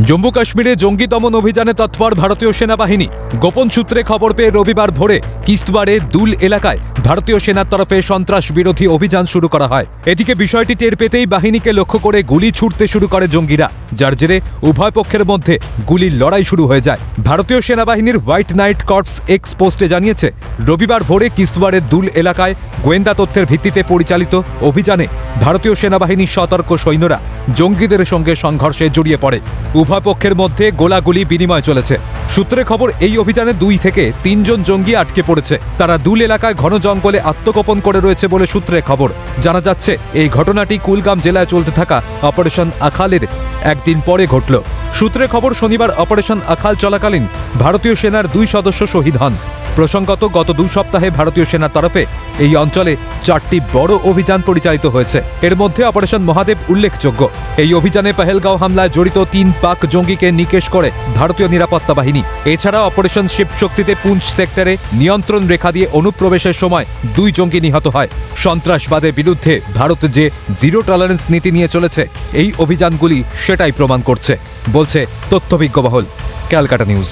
জম্মু কাশ্মীরে জঙ্গি দমন অভিযানে তৎপর ভারতীয় সেনাবাহিনী। গোপন সূত্রে খবর পেয়ে রবিবার ভোরে কিস্তওয়াড়ে দুল এলাকায় ভারতীয় সেনার তরফে সন্ত্রাস বিরোধী অভিযান শুরু করা হয়। এদিকে বিষয়টি টের পেতেই বাহিনীকে লক্ষ্য করে গুলি ছুড়তে শুরু করে জঙ্গিরা, যার জেরে উভয় পক্ষের মধ্যে গুলির লড়াই শুরু হয়ে যায়। ভারতীয় সেনাবাহিনীর হোয়াইট নাইট কর্পস এক্স পোস্টে জানিয়েছে, রবিবার ভোরে কিস্তওয়াড়ের দুল এলাকায় গোয়েন্দা তথ্যের ভিত্তিতে পরিচালিত অভিযানে ভারতীয় সেনাবাহিনীর সতর্ক সৈন্যরা জঙ্গিদের সঙ্গে সংঘর্ষে জড়িয়ে পড়ে। উভয় পক্ষের মধ্যে গোলাগুলি বিনিময় চলেছে। সূত্রে খবর, এই অভিযানে 2 থেকে 3 জন জঙ্গি আটকে পড়েছে। তারা দুল এলাকায় ঘন জঙ্গলে আত্মগোপন করে রয়েছে বলে সূত্রে খবর। জানা যাচ্ছে, এই ঘটনাটি কুলগাম জেলায় চলতে থাকা অপারেশন আখালের একদিন পরে ঘটল। সূত্রে খবর, শনিবার অপারেশন আখাল চলাকালীন ভারতীয় সেনার 2 সদস্য শহীদ হন। প্রসঙ্গত, গত 2 সপ্তাহে ভারতীয় সেনার তরফে এই অঞ্চলে 4টি বড় অভিযান পরিচালিত হয়েছে। এর মধ্যে অপারেশন মহাদেব উল্লেখযোগ্য। এই অভিযানে পেহেলগাঁও হামলায় জড়িত 3 পাক জঙ্গিকে নিকেশ করে ভারতীয় নিরাপত্তা বাহিনী। এছাড়া অপারেশন শিব শক্তিতে পুঞ্চ সেক্টরে নিয়ন্ত্রণ রেখা দিয়ে অনুপ্রবেশের সময় 2 জঙ্গি নিহত হয়। সন্ত্রাসবাদের বিরুদ্ধে ভারত যে জিরো টলারেন্স নীতি নিয়ে চলেছে, এই অভিযানগুলি সেটাই প্রমাণ করছে, বলছে তথ্যবিজ্ঞ মহল। ক্যালকাটা নিউজ।